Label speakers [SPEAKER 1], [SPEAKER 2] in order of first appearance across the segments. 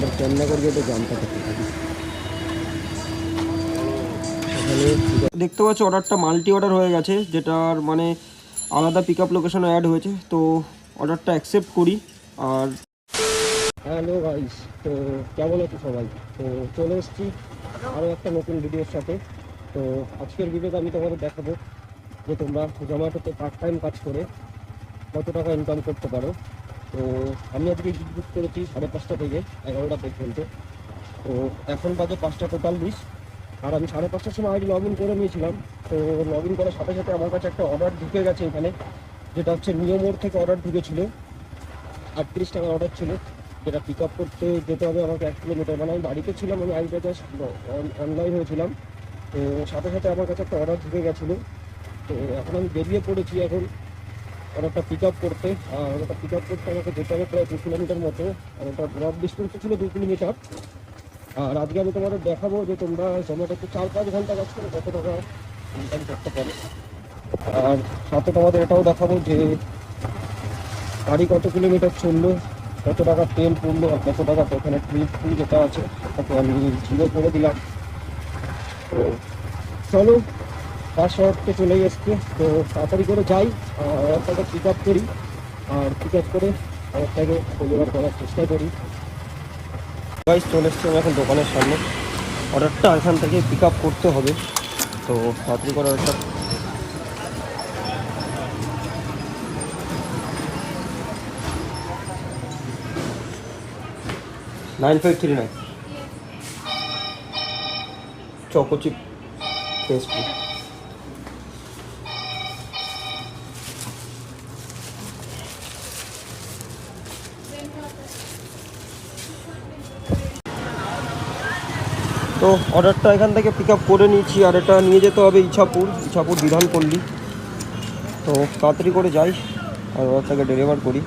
[SPEAKER 1] একবার কেমনা করে যেতে জামটা করতে থাকি। দেখতে পাচ্ছ অর্ডারটা মাল্টি অর্ডার হয়ে গেছে, যেটার মানে আলাদা পিক আপ লোকেশনে অ্যাড হয়েছে। তো অর্ডারটা অ্যাকসেপ্ট করি। আর হ্যালো গাইস, তো কেমন আছো সবাই? তো চলে এসেছি আরও একটা নতুন ভিডিওর সাথে। তো আজকের ভিডিওতে আমি তোমাদের দেখাবো যে তোমরা জোম্যাটোতে পার্ট টাইম কাজ করে কত টাকা ইনকাম করতে পারো। তো আমি আজকে বুক করেছি 5:30 থেকে 11টা পর্যন্ত। তো এখন বাজে 5:40। আর আমি 5:30টার সময় আগে লগ ইন করে নিয়েছিলাম। তো লগ ইন করার সাথে সাথে আমার কাছে একটা অর্ডার ঢুকে গেছে এখানে, যেটা হচ্ছে নিয়মোর থেকে অর্ডার ঢুকেছিল। 38 টাকা অর্ডার ছিল, যেটা পিক আপ করতে যেতে হবে আমাকে 1 কিলোমিটার। মানে আমি বাড়িতে ছিলাম, আমি আইডিয়া জাস্ট অনলাইন হয়েছিলাম। তো সাথে সাথে আমার কাছে একটা অর্ডার ঢুকে গেছিলো। তো এখন আমি বেরিয়ে পড়েছি এখন অর্ডারটা পিক আপ করতে। আর অর্ডারটা পিক আপ করতে আমাকে যেতে হবে প্রায় 2 কিলোমিটার মতো। আর ওটা ড্রপ ডিস্টেন্সে ছিল 2 কিলোমিটার। আর আজকে আমি তোমাদের দেখাবো যে তোমরা জোম্যাটোতে 4-5 ঘন্টা কাজ করে কত টাকা ইনকাম করতে পারো। আর সাথে তোমাদের এটাও দেখাবো যে গাড়ি কত কিলোমিটার চললো, কত টাকা তেল পড়লো, আর কত টাকা ওখানে ট্রিপ যেটা আছে তাকে আমি জিরো করে দিলাম। তো চলো, ফার্স্ট শহরতে চলে এসছে। তো তাড়াতাড়ি করে যাই, অর্ডারটাকে পিক আপ করি। আর পিক আপ করে অর্ডারটাকে ডেলিভার করার চেষ্টা করি। গাইস, চলে এসছি আমি এখন দোকানের সামনে। অর্ডারটা এখান থেকে পিক আপ করতে হবে। তো তাড়াতাড়ি করে অর্ডারটা 9539 চকো চিপ পেস্ট্রি। তো অর্ডারটা এখান থেকে পিক আপ করে নিয়েছি। আর এটা নিয়ে যেতে হবে ইছাপুর বিধানপল্লী। তো তাড়াতাড়ি করে যাই আর অর্ডারটাকে ডেলিভার করি।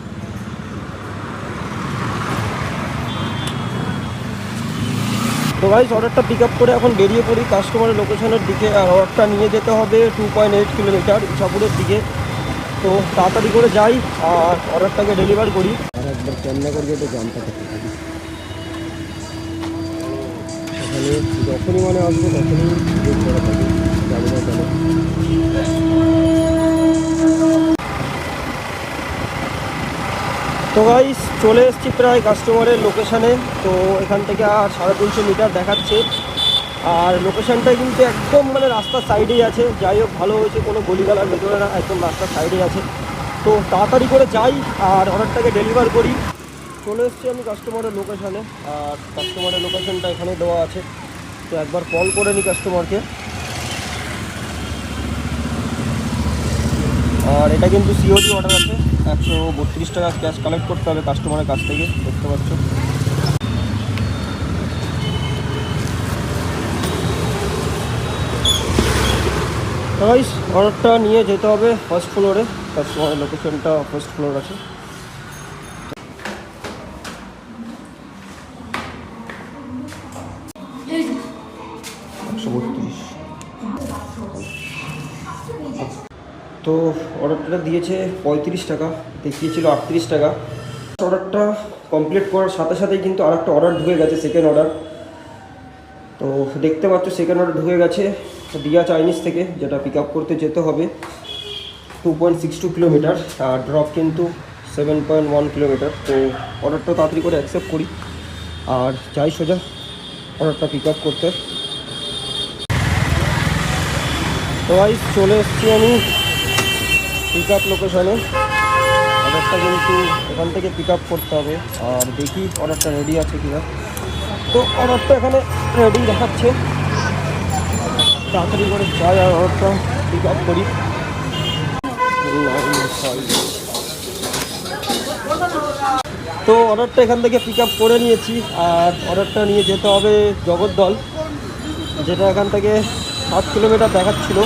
[SPEAKER 1] তো গাইস, অর্ডারটা পিক আপ করে এখন বেরিয়ে পড়ি কাস্টমারের লোকেশনের দিকে। আর অর্ডারটা নিয়ে যেতে হবে 2.8 কিলোমিটার ইছাপুরের দিকে। তো তাড়াতাড়ি করে যাই আর অর্ডারটাকে ডেলিভার করি। আর একবার কেমনা করে যেতে জামটা করতে থাকি। এখানে যখনই মানে আসবো তখনই ওয়েট করা থাকে, জানি না কেন। তো গাইস, চলে এসেছি প্রায় কাস্টমারের লোকেশানে। তো এখান থেকে আর 350 মিটার দেখাচ্ছে। আর লোকেশানটা কিন্তু একদম মানে রাস্তার সাইডেই আছে। যাই হোক, ভালো হয়েছে, কোনো গলিগালার ভেতরে না, একদম রাস্তার সাইডেই আছে। তো তাড়াতাড়ি করে যাই আর অর্ডারটাকে ডেলিভার করি। চলে এসেছি আমি কাস্টমারের লোকেশানে। আর কাস্টমারের লোকেশানটা এখানে দেওয়া আছে। তো একবার কল করে নিই কাস্টমারকে। আর এটা কিন্তু সিওডি অর্ডার আছে, 132 টাকা ক্যাশ কালেক্ট করতে হবে কাস্টমারের কাছ থেকে, দেখতে পাচ্ছ। গাইস, অর্ডারটা নিয়ে যেতে হবে ফার্স্ট ফ্লোরে। কাস্টমারের লোকেশনটা ফার্স্ট ফ্লোর আছে। তো অর্ডারটা দিয়েছে 35 টাকা, দেখিয়েছিল 38 টাকা। অর্ডারটা কমপ্লিট করার সাথে সাথেই কিন্তু আর একটা অর্ডার ঢুকে গেছে, সেকেন্ড অর্ডার। তো দেখতে পাচ্ছ সেকেন্ড অর্ডার ঢুকে গেছে দিয়া চাইনিজ থেকে, যেটা পিক আপ করতে যেতে হবে 2.62 কিলোমিটার। আর ড্রপ কিন্তু 7.1 কিলোমিটার। তো অর্ডারটা তাড়াতাড়ি করে অ্যাকসেপ্ট করি আর যাই সোজা অর্ডারটা পিক আপ করতে। তো গাইস, চলে এসেছি আমি পিক আপ লোকেশনে। অর্ডারটা কিন্তু এখান থেকে পিক আপ করতে হবে। আর দেখি অর্ডারটা রেডি আছে কিনা। তো অর্ডারটা এখানে রেডি দেখাচ্ছে। তাড়াতাড়ি করে যাই আর অর্ডারটা পিক আপ করি। তো অর্ডারটা এখান থেকে পিক আপ করে নিয়েছি। আর অর্ডারটা নিয়ে যেতে হবে জগদ্দল, যেটা এখান থেকে 7 কিলোমিটার দেখাচ্ছিল।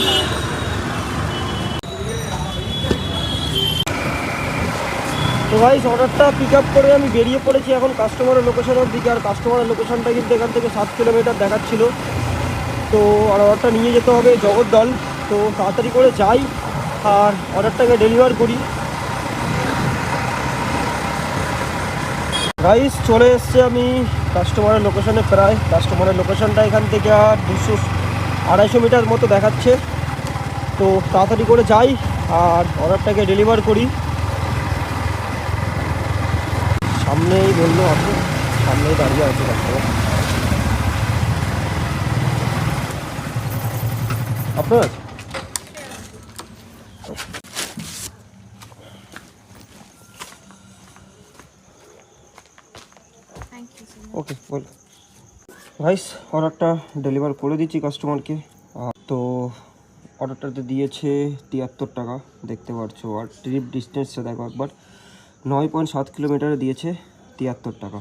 [SPEAKER 1] তো গাইস, অর্ডারটা পিক আপ করে আমি বেরিয়ে পড়েছি এখন কাস্টমারের লোকেশনের দিকে। আর কাস্টমারের লোকেশনটা কিন্তু এখান থেকে 7 কিলোমিটার দেখাচ্ছিল। তো আর অর্ডারটা নিয়ে যেতে হবে জগদ্দল। তো তাড়াতাড়ি করে যাই আর অর্ডারটাকে ডেলিভার করি। গাইস চলে এসছে আমি কাস্টমারের লোকেশনে, প্রায় কাস্টমারের লোকেশনটা এখান থেকে আর 200-250 মিটার মতো দেখাচ্ছে। তো তাড়াতাড়ি করে যাই আর অর্ডারটাকে ডেলিভার করি। সামনেই বললো আছে, সামনেই দাঁড়িয়ে আছে কাস্টমার। আপনার ওকে বল ভাইস, অর্ডারটা ডেলিভার করে দিচ্ছি কাস্টমারকে। তো অর্ডারটাতে দিয়েছে 73 টাকা, দেখতে পাচ্ছ। আর ট্রিপ ডিস্টেন্সটা দেখো একবার, 9.7 কিলোমিটারে দিয়েছে 73 টাকা।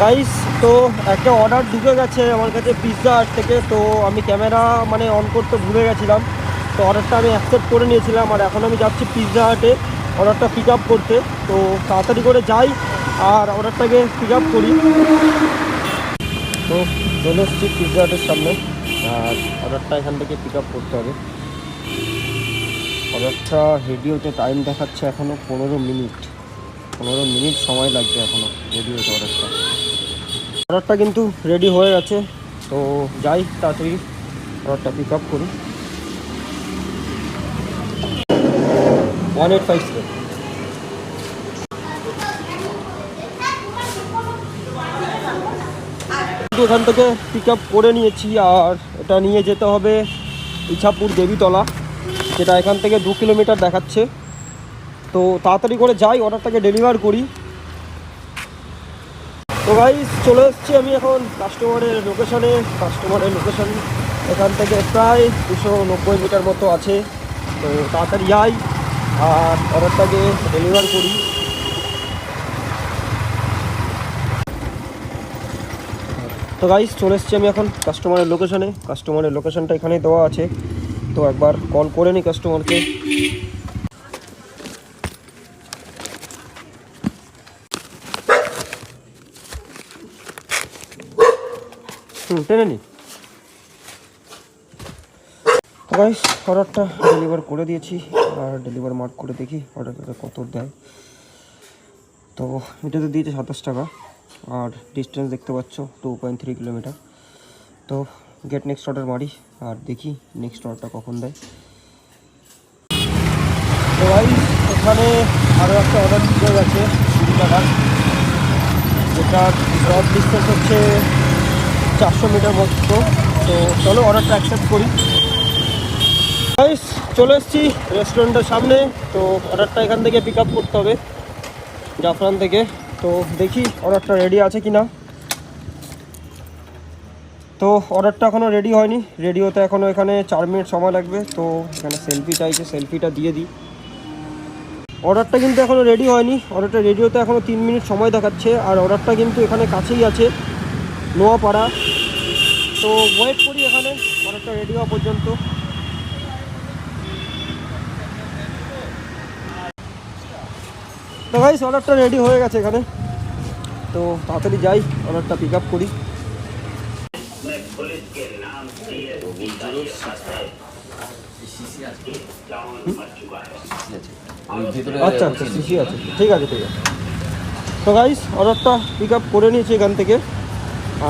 [SPEAKER 1] গাইস তো একটা অর্ডার ঢুকে গেছে আমার কাছে পিৎজা হাট থেকে। তো আমি ক্যামেরা মানে অন করতে ভুলে গেছিলাম, তো অর্ডারটা আমি অ্যাকসেপ্ট করে নিয়েছিলাম। আর এখন আমি যাচ্ছি পিৎজা হাটে অর্ডারটা পিক আপ করতে। তো তাড়াতাড়ি করে যাই আর অর্ডারটাকে পিক আপ করি। তো চলে এসেছি পিৎজা হাটের সামনে আর অর্ডারটা এখান থেকে পিক আপ করতে হবে। অর্ডারটা রেডি হতে টাইম দেখাচ্ছে এখনও 15 মিনিট সময় লাগবে এখনও রেডি হতে। অর্ডারটা কিন্তু রেডি হয়ে গেছে। তো যাই তাড়াতাড়ি অর্ডারটা পিক আপ করি। 185 এখান থেকে পিক আপ করে নিয়েছি আর এটা নিয়ে যেতে হবে ইছাপুর দেবীতলা, যেটা এখান থেকে 2 কিলোমিটার দেখাচ্ছে। তো তাড়াতাড়ি করে যাই অর্ডারটাকে ডেলিভার করি। তো গাইস চলে এসেছি আমি এখন কাস্টমারের লোকেশন এখান থেকে প্রায় 290 মিটার মতো আছে। তো তাড়াতাড়ি যাই আর অর্ডারটাকে ডেলিভার করি। তো গাইস চলে এসেছি আমি এখন কাস্টমারের লোকেশনটা এখানেই দেওয়া আছে। তো একবার কল করে নিই কাস্টমারকে। টেনে নি। গাইস অর্ডারটা ডেলিভার করে দিয়েছি আর ডেলিভার মার্ক করে দেখি অর্ডারটা কত দেয়। তো এটাতে দিয়েছে 27 টাকা আর ডিস্টেন্স দেখতে পাচ্ছ 2.3 কিলোমিটার। তো গেট নেক্সট অর্ডার মারি আর দেখি নেক্সট অর্ডারটা কখন দেয়। তো গাইস এখানে আরও একটা অর্ডার দিয়ে গেছে 20 টাকার, যেটা ড্রপ ডিস্টেন্স হচ্ছে 400 মিটার মতো। তো চলো অর্ডারটা অ্যাকসেপ্ট করি। গাইস চলে এসেছি রেস্টুরেন্টের সামনে। তো অর্ডারটা এখান থেকে পিক আপ করতে হবে জাফরান থেকে। তো দেখি অর্ডারটা রেডি আছে কি না। তো অর্ডারটা এখনও রেডি হয়নি, রেডি হতে এখনও এখানে 4 মিনিট সময় লাগবে। তো এখানে সেলফি চাইছে, সেলফিটা দিয়ে দিই। অর্ডারটা কিন্তু এখনও রেডি হয়নি, অর্ডারটা রেডি হতে এখনও 3 মিনিট সময় দেখাচ্ছে। আর অর্ডারটা কিন্তু এখানে কাছেই আছে, নোয়াপাড়া। তো ওয়েট করি এখানে অর্ডারটা রেডি হওয়া পর্যন্ত। তো গাইস অর্ডারটা রেডি হয়ে গেছে এখানে। তো তাড়াতাড়ি যাই অর্ডারটা পিক আপ করি। আচ্ছা আচ্ছা সিসি আছে, ঠিক আছে। তো গাইস অর্ডারটা পিক আপ করে নিয়েছি এখান থেকে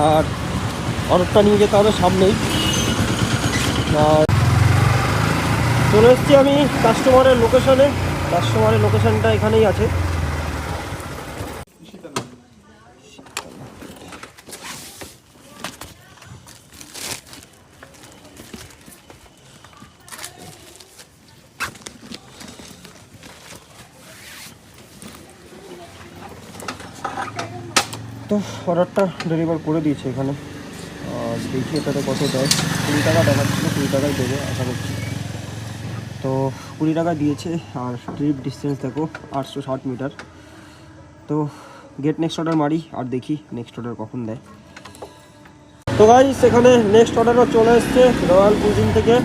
[SPEAKER 1] আর অর্ডারটা নিয়ে যেতে হবে সামনেই। আর চলে এসেছি আমি কাস্টমারের লোকেশনটা এখানেই আছে। তো অর্ডারটা ডেলিভার করে দিয়েছে এখানে আর দেখি এটাতে কত দেয়। 20 টাকা দেখাচ্ছিল, 20 টাকাই দেবে আশা করছি। তো 20 টাকা দিয়েছে আর ট্রিপ ডিস্টেন্স দেখো 860 মিটার। তো গেট নেক্সট অর্ডার মারি আর দেখি নেক্সট অর্ডার কখন দেয়। তো গাইস এখানে নেক্সট অর্ডারও চলে এসছে রয়্যাল কুজিন থেকে।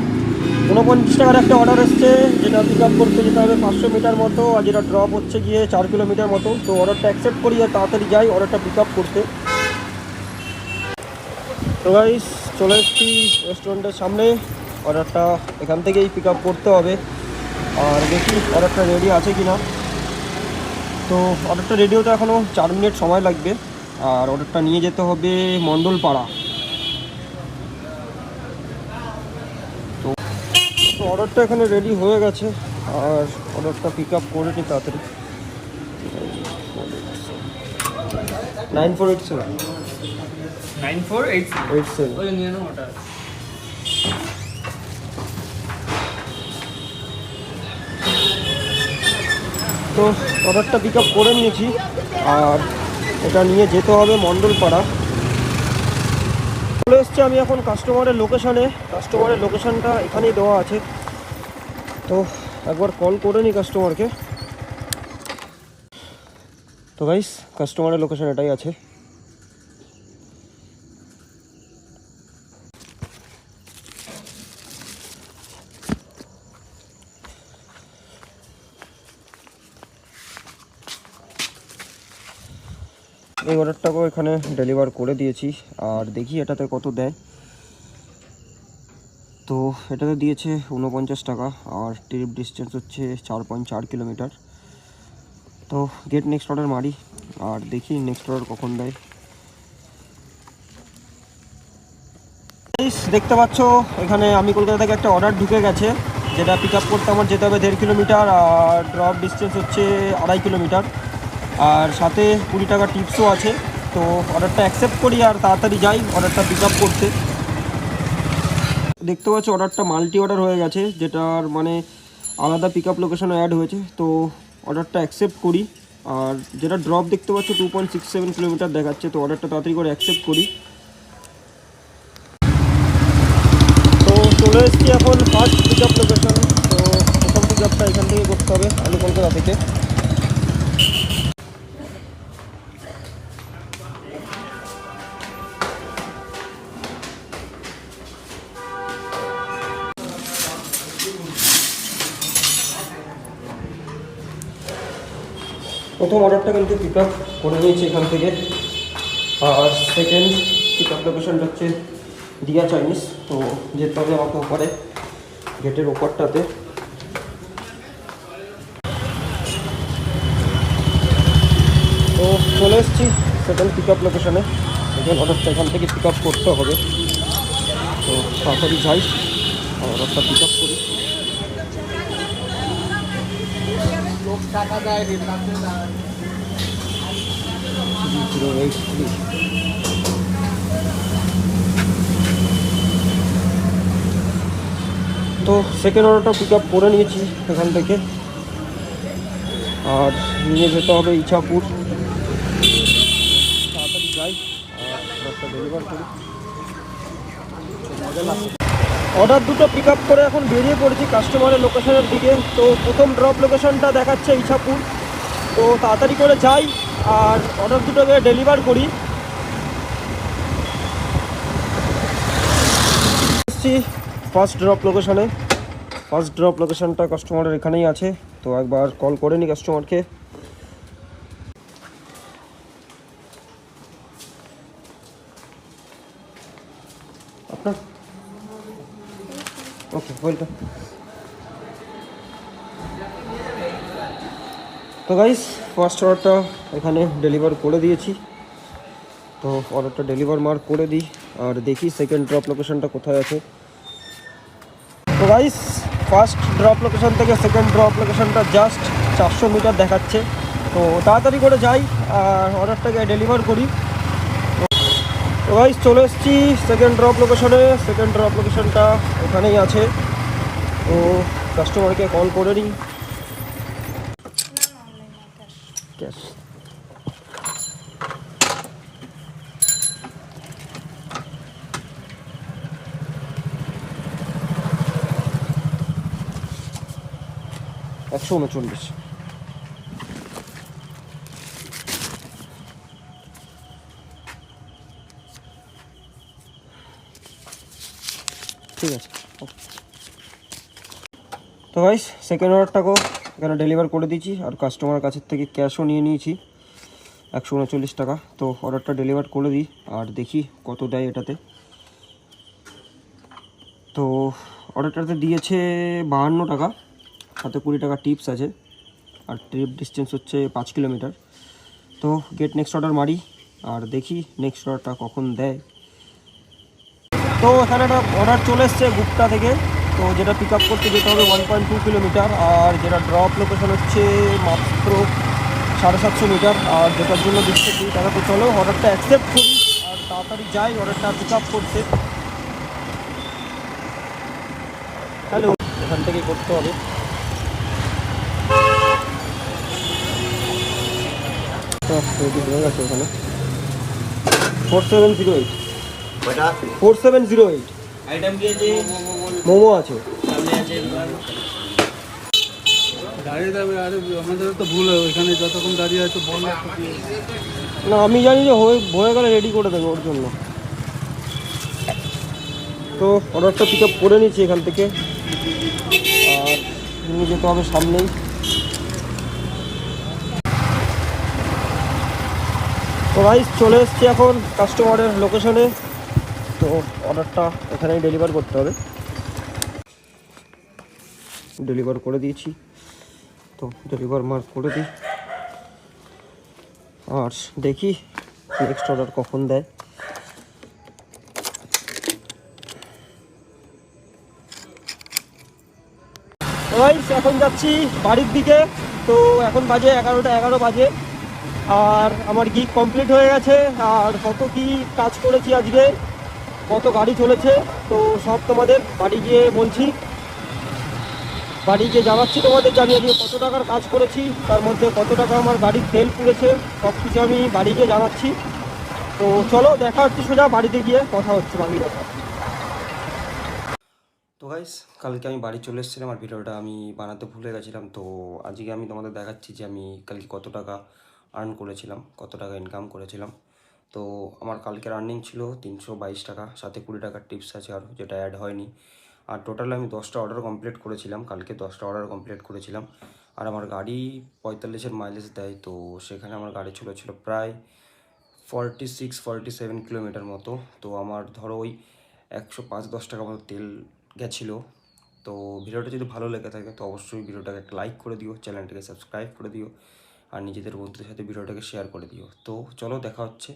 [SPEAKER 1] 49 টাকার একটা অর্ডার এসছে, যেটা পিক আপ করতে যেতে হবে 500 মিটার মতো আর যেটা ড্রপ হচ্ছে গিয়ে 4 কিলোমিটার মতো। তো অর্ডারটা অ্যাকসেপ্ট করি আর তাড়াতাড়ি যাই অর্ডারটা পিক আপ করতে। তো গাইস চলে এসেছি রেস্টুরেন্টের সামনে, অর্ডারটা এখান থেকেই পিক আপ করতে হবে আর দেখি অর্ডারটা রেডি আছে কি না। তো অর্ডারটা রেডি হতে এখনও 4 মিনিট সময় লাগবে। আর অর্ডারটা নিয়ে যেতে হবে মণ্ডলপাড়া। তো অর্ডারটা এখানে রেডি হয়ে গেছে, আর অর্ডারটা পিক আপ করে নিই তাড়াতাড়ি। 9487
[SPEAKER 2] 9487
[SPEAKER 1] তো অর্ডারটা পিক আপ করে নিয়েছি, আর এটা নিয়ে যেতে হবে মণ্ডলপাড়া। চলে এসছি আমি এখন কাস্টমারের লোকেশানে। কাস্টমারের লোকেশানটা এখানেই দেওয়া আছে, তো একবার কল করে নিই কাস্টমারকে। তো গাইস, কাস্টমারের লোকেশান এটাই আছে। এই অর্ডারটাকেও এখানে ডেলিভার করে দিয়েছি, আর দেখি এটাতে কত দেয়। তো এটাতে দিয়েছে 49 টাকা, আর ট্রিপ ডিস্টেন্স হচ্ছে 4.4 কিলোমিটার। তো গেট নেক্সট অর্ডার মারি, আর দেখি নেক্সট অর্ডার কখন দেয়। দেখতে পাচ্ছ এখানে আমি কলকাতা থেকে একটা অর্ডার ঢুকে গেছে, যেটা পিক আপ করতে আমার যেতে হবে 1.5 কিলোমিটার, আর ড্রপ ডিস্টেন্স হচ্ছে 2.5 কিলোমিটার, আর সাথে 20 টাকা টিপসও আছে। তো অর্ডারটা অ্যাকসেপ্ট করি আর তাড়াতাড়ি যাই অর্ডারটা পিক আপ করতে। দেখতে পাচ্ছ অর্ডারটা মাল্টি অর্ডার হয়ে গেছে, যেটার মানে আলাদা পিক আপ লোকেশনও অ্যাড হয়েছে। তো অর্ডারটা অ্যাকসেপ্ট করি, আর যেটা ড্রপ দেখতে পাচ্ছ 2.67 কিলোমিটার দেখাচ্ছে। তো অর্ডারটা তাড়াতাড়ি করে অ্যাকসেপ্ট করি। তো চলে এসেছি এখন ফার্স্ট পিক আপ লোকেশন। তো প্রথম পিক আপটা এখান থেকে করতে হবে, আলু কলকাতা থেকে। প্রথম অর্ডারটা কিন্তু পিক আপ করে নিয়েছি এখান থেকে, আর সেকেন্ড পিক আপ লোকেশনটা হচ্ছে দিয়া চাইনিজ। তো যেতে হবে আমাকে ওপরে, গেটের ওপরটাতে। তো চলে এসেছি সেকেন্ড পিক আপ লোকেশনে। সেকেন্ড অর্ডারটা এখান থেকে পিক আপ করতে হবে, তো তাড়াতাড়ি যাই আর অর্ডারটা পিক আপ করি।
[SPEAKER 2] টাকা দেয়
[SPEAKER 1] 3083। তো সেকেন্ড অর্ডারটা পিক আপ করে নিয়েছি এখান থেকে, আর নিয়ে যেতে হবে ইছাপুর। তাড়াতাড়ি যাই আর অর্ডারটা ডেলিভার করি। অর্ডার দুটো পিক আপ করে এখন বেরিয়ে পড়েছি কাস্টমারের লোকেশনের দিকে। তো প্রথম ড্রপ লোকেশনটা দেখাচ্ছে ইছাপুর, তো তাড়াতাড়ি করে যাই আর অর্ডার দুটোকে ডেলিভার করি। ফার্স্ট ড্রপ লোকেশনে। ফার্স্ট ড্রপ লোকেশনটা কাস্টমারের এখানেই আছে, তো একবার কল করে নিই কাস্টমারকে। আপনার ওকে, ওয়েলকাম। তো গাইস, ফার্স্ট অর্ডারটা এখানে ডেলিভার করে দিয়েছি। তো অর্ডারটা ডেলিভার মার্ক করে দিই, আর দেখি সেকেন্ড ড্রপ লোকেশনটা কোথায় আছে। তো গাইস, ফার্স্ট ড্রপ লোকেশন থেকে সেকেন্ড ড্রপ লোকেশনটা জাস্ট 400 মিটার দেখাচ্ছে। তো তাড়াতাড়ি করে যাই আর অর্ডারটাকে ডেলিভার করি। তো গাইস, চলে এসেছি সেকেন্ড ড্রপ লোকেশনে। সেকেন্ড ড্রপ লোকেশনটা এখানেই আছে, তো কাস্টমারকে কল করে নিই। ক্যাশ। একশো 39। ঠিক আছে, তো গাইস সেকেন্ড অর্ডারটাকেও এখানে ডেলিভার করে দিয়েছি, আর কাস্টমারের কাছের থেকে ক্যাশও নিয়ে নিয়েছি 139 টাকা। তো অর্ডারটা ডেলিভার করে দিই আর দেখি কত দেয় এটাতে। তো অর্ডারটাতে দিয়েছে 52 টাকা, সাথে 20 টাকা টিপস আছে। আর ট্রিপ ডিস্টেন্স হচ্ছে 5 কিলোমিটার। তো গেট নেক্সট অর্ডার মারি আর দেখি নেক্সট অর্ডারটা কখন দেয়। তো এখানে একটা অর্ডার চলে এসছে গুপ্তা থেকে, তো যেটা পিক আপ করতে যেতে হবে 1.2 কিলোমিটার, আর যেটা ড্রপ লোকেশন হচ্ছে মাত্র 750 মিটার, আর যেটার জন্য দিচ্ছে 2 টাকা। তো চলো অর্ডারটা অ্যাকসেপ্ট করি আর তাড়াতাড়ি যাই অর্ডারটা পিক আপ করতে। হ্যালো, এখান থেকে করতে হবে। রেডি হয়ে গেছে ওখানে 4708 4708
[SPEAKER 2] আইটেম কি আছে?
[SPEAKER 1] মোমো আছে।
[SPEAKER 2] সামনে আছে দোকান।
[SPEAKER 3] দাঁড়িয়ে যাবে, আরে আমাদের তো ভুল হয় ওইখানে যতক্ষণ দাঁড়িয়ে আছে বল।
[SPEAKER 1] না আমি জানি যে হয়ে গেলে রেডি করে দেবে ওর জন্য। তো অর্ডারটা পিক আপ করে নিচ্ছি এখান থেকে, আর নিয়ে যেতে হবে সামনেই। তো গাইস চলে এসছি এখন কাস্টমারের লোকেশনে, তো অর্ডারটা এখানেই ডেলিভার করতে হবে। ডেলিভার করে দিয়েছি, তো ডেলিভার মার্ক করে দিই আর দেখি নেক্সট অর্ডার কখন দেয়। গাইস এখন যাচ্ছি বাড়ির দিকে। তো এখন বাজে 11টা 11 বাজে, আর আমার গিগ কমপ্লিট হয়ে গেছে। আর কত কি কাজ করেছি আজকে, কত গাড়ি চলেছে, তো সব তোমাদের বাড়ি গিয়ে বলছি। বাড়ি গিয়ে জানাচ্ছি তোমাদের যে আমি আজকে কত টাকার কাজ করেছি, তার মধ্যে কত টাকা আমার গাড়ির তেল পুড়েছে, সব কিছু আমি বাড়ি গিয়ে জানাচ্ছি। তো চলো দেখা হচ্ছে সোজা বাড়িতে গিয়ে কথা হচ্ছে বাকি কথা। তো গাইস কালকে আমি বাড়ি চলে এসেছিলাম, আর ভিডিওটা আমি বানাতে ভুলে গেছিলাম। তো আজকে আমি তোমাদের দেখাচ্ছি যে আমি কালকে কত টাকা আর্ন করেছিলাম, কত টাকা ইনকাম করেছিলাম। তো আমার কালকের আর্নিং ছিল 322 টাকা, সাথে 20 টাকার টিপস আছে আর যেটা অ্যাড হয়নি। আর টোটাল আমি 10টা অর্ডার কমপ্লিট করেছিলাম, কালকে 10টা অর্ডার কমপ্লিট করেছিলাম। আর আমার গাড়ি 45-এর মাইলেজ দেয়, তো সেখানে আমার গাড়ি ছিল প্রায় 46-47 কিলোমিটার মতো। তো আমার ধরো ওই 105-10 টাকা মতো তেল গেছিলো। তো ভিডিওটা যদি ভালো লেগে থাকে তো অবশ্যই ভিডিওটাকে একটা লাইক করে দিও, চ্যানেলটাকে সাবস্ক্রাইব করে দিও, আর নিজেদের বন্ধুদের সাথে ভিডিওটাকে শেয়ার করে দিও। তো চলো দেখা হচ্ছে